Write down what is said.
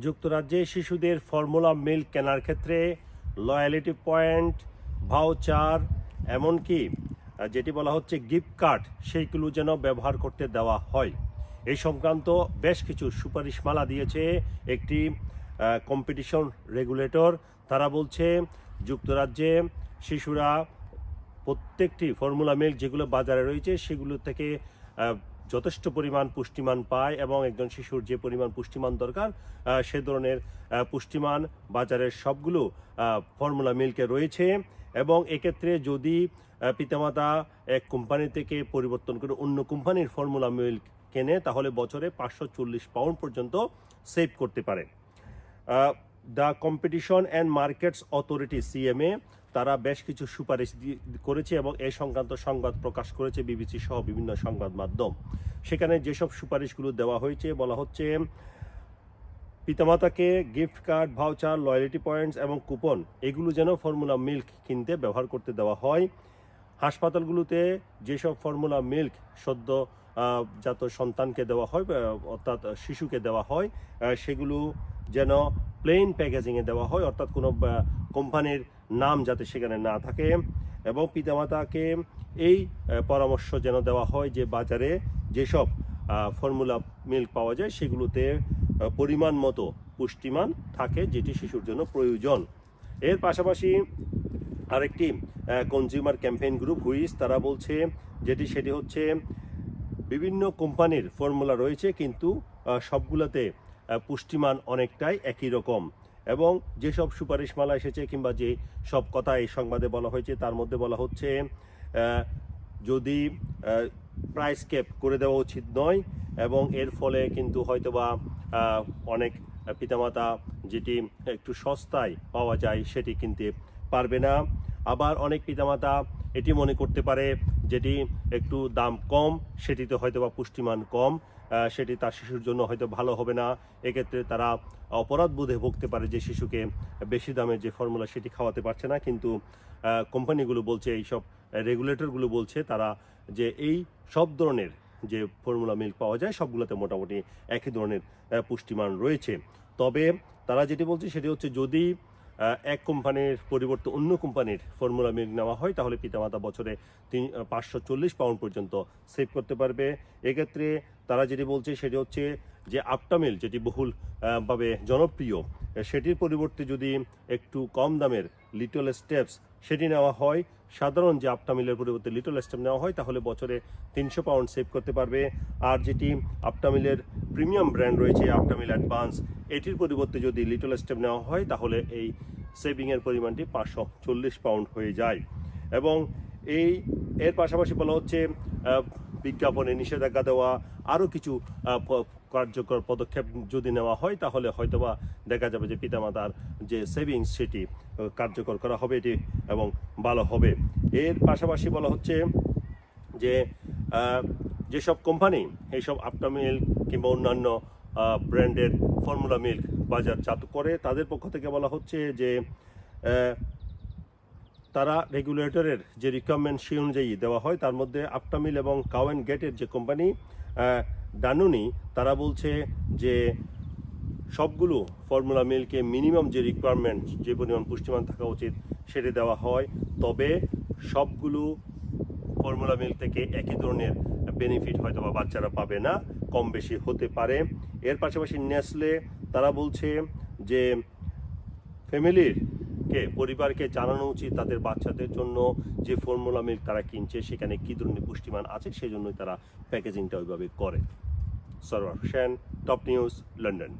যুক্তরাজ্যে শিশুদের formula milk কেনার ক্ষেত্রে লয়ালিটি পয়েন্ট, ভাউচার, এমনকি যেটি বলা হচ্ছে গিফট কার্ড, সেইগুলো যেন ব্যবহার করতে দেওয়া হয়। এই সংক্রান্ত বেশ কিছু সুপারিশমালা দিয়েছে একটি কম্পিটিশন রেগুলেটর। তারা বলছে যুক্তরাজ্যে শিশুরা প্রত্যেকটি ফর্মুলা মিল্ক যেগুলো বাজারে রয়েছে সেগুলো থেকে যথেষ্ট পরিমাণ পুষ্টিমান পায় এবং একজন শিশুর যে পরিমাণ পুষ্টিমান দরকার সে ধরনের পুষ্টিমান বাজারের সবগুলো ফর্মুলা মিল্কে রয়েছে। এবং এক্ষেত্রে যদি পিতামাতা এক কোম্পানি থেকে পরিবর্তন করে অন্য কোম্পানির ফর্মুলা মিল্ক কেনে তাহলে বছরে 540 পাউন্ড পর্যন্ত সেভ করতে পারে। The competition and markets authority CMA তারা বেশ কিছু সুপারিশ করেছে এবং এই সংক্রান্ত সংবাদ প্রকাশ করেছে BBC সহ বিভিন্ন সংবাদ মাধ্যম। সেখানে যেসব সুপারিশগুলো দেওয়া হয়েছে বলা হচ্ছে পিতামাতাকে gift card, voucher, loyalty points এবং কুপন এগুলো যেন ফর্মুলা মিল্ক কিনতে ব্যবহার করতে দেওয়া হয়। হাসপাতালগুলোতে যেসব ফর্মুলা মিল্ক সদ্য জাত সন্তানকে দেওয়া হয় অর্থাৎ শিশুকে দেওয়া হয় সেগুলো যেন প্লেন প্যাকেজিংয়ে দেওয়া হয়, অর্থাৎ কোনো কোম্পানির নাম যাতে সেখানে না থাকে। এবং পিতামাতাকে এই পরামর্শ যেন দেওয়া হয় যে বাজারে যেসব ফর্মুলা মিল্ক পাওয়া যায় সেগুলোতে পরিমাণ মতো পুষ্টিমান থাকে যেটি শিশুর জন্য প্রয়োজন। এর পাশাপাশি আরেকটি কনজিউমার ক্যাম্পেইন গ্রুপ হুইস তারা বলছে সেটি হচ্ছে বিভিন্ন কোম্পানির ফর্মুলা রয়েছে কিন্তু সবগুলোতে পুষ্টিমান অনেকটাই একই রকম। এবং যেসব সুপারিশমালা এসেছে কিংবা যে সব কথা এই সংবাদে বলা হয়েছে তার মধ্যে বলা হচ্ছে যদি প্রাইস ক্যাপ করে দেওয়া উচিত নয় এবং এর ফলে কিন্তু হয়তোবা অনেক পিতামাতা যেটি একটু সস্তায় পাওয়া যায় সেটি কিনতে পারবে না। আবার অনেক পিতামাতা এটি মনে করতে পারে যেটি একটু দাম কম সেটিতে হয়তোবা পুষ্টিমান কম, সেটি তার শিশুর জন্য হয়তো ভালো হবে না। এক্ষেত্রে তারা অপরাধ বোধে ভুগতে পারে যে শিশুকে বেশি দামের যে ফর্মুলা সেটি খাওয়াতে পারছে না। কিন্তু কোম্পানিগুলো বলছে, এইসব রেগুলেটরগুলো বলছে তারা যে এই সব ধরনের যে ফর্মুলা মিল্ক পাওয়া যায় সবগুলোতে মোটামুটি একই ধরনের পুষ্টিমান রয়েছে। তবে তারা যেটি বলছে সেটি হচ্ছে যদি এক কোম্পানির পরিবর্তে অন্য কোম্পানির ফর্মুলা মিল্ক নেওয়া হয় তাহলে পিতামাতা বছরে 540 পাউন্ড পর্যন্ত সেভ করতে পারবে। এক্ষেত্রে তারা যেটি বলছে সেটি হচ্ছে যে আপটামিল যেটি বহুলভাবে জনপ্রিয় সেটির পরিবর্তে যদি একটু কম দামের লিটল স্টেপস সেটি নেওয়া হয়, সাধারণ যে আপটামিলের পরিবর্তে লিটল স্টেপ নেওয়া হয় তাহলে বছরে 300 পাউন্ড সেভ করতে পারবে। আর যেটি আপটামিলের প্রিমিয়াম ব্র্যান্ড রয়েছে আপটামিল অ্যাডভান্স, এটির পরিবর্তে যদি লিটল স্টেপ নেওয়া হয় তাহলে এই সেভিংয়ের পরিমাণটি 540 পাউন্ড হয়ে যায়। এবং এর পাশাপাশি বলা হচ্ছে বিজ্ঞাপনে নিষেধাজ্ঞা দেওয়া, আরও কিছু কার্যকর পদক্ষেপ যদি নেওয়া হয় তাহলে হয়তোবা দেখা যাবে যে পিতামাতার যে সেভিংস সেটি কার্যকর করা হবে এটি এবং ভালো হবে। এর পাশাপাশি বলা হচ্ছে যে যেসব কোম্পানি এইসব আপটামিল কিংবা অন্যান্য ব্র্যান্ডের ফর্মুলা মিল্ক বাজারজাত করে তাদের পক্ষ থেকে বলা হচ্ছে যে তারা রেগুলেটরের যে রিকোয়ারমেন্ট সেই অনুযায়ী দেওয়া হয়। তার মধ্যে আপটামিল এবং কাউ অ্যান্ড গেটের যে কোম্পানি ডানুনি তারা বলছে যে সবগুলো ফর্মুলা মিল্কে মিনিমাম যে রিকোয়ারমেন্ট যে পরিমাণ পুষ্টিমান থাকা উচিত সেটি দেওয়া হয়। তবে সবগুলো ফর্মুলা মিল্ক থেকে একই ধরনের বেনিফিট হয়তো বা বাচ্চারা পাবে না, কম বেশি হতে পারে। এর পাশাপাশি নেসলে তারা বলছে যে পরিবারকে জানানো উচিত তাদের বাচ্চাদের জন্য যে ফর্মুলা মিল্ক তারা কিনছে সেখানে কী ধরনের পুষ্টিমান আছে, সেই জন্যই তারা প্যাকেজিংটা ওইভাবে করে। Sarwar Hossain, top news, London.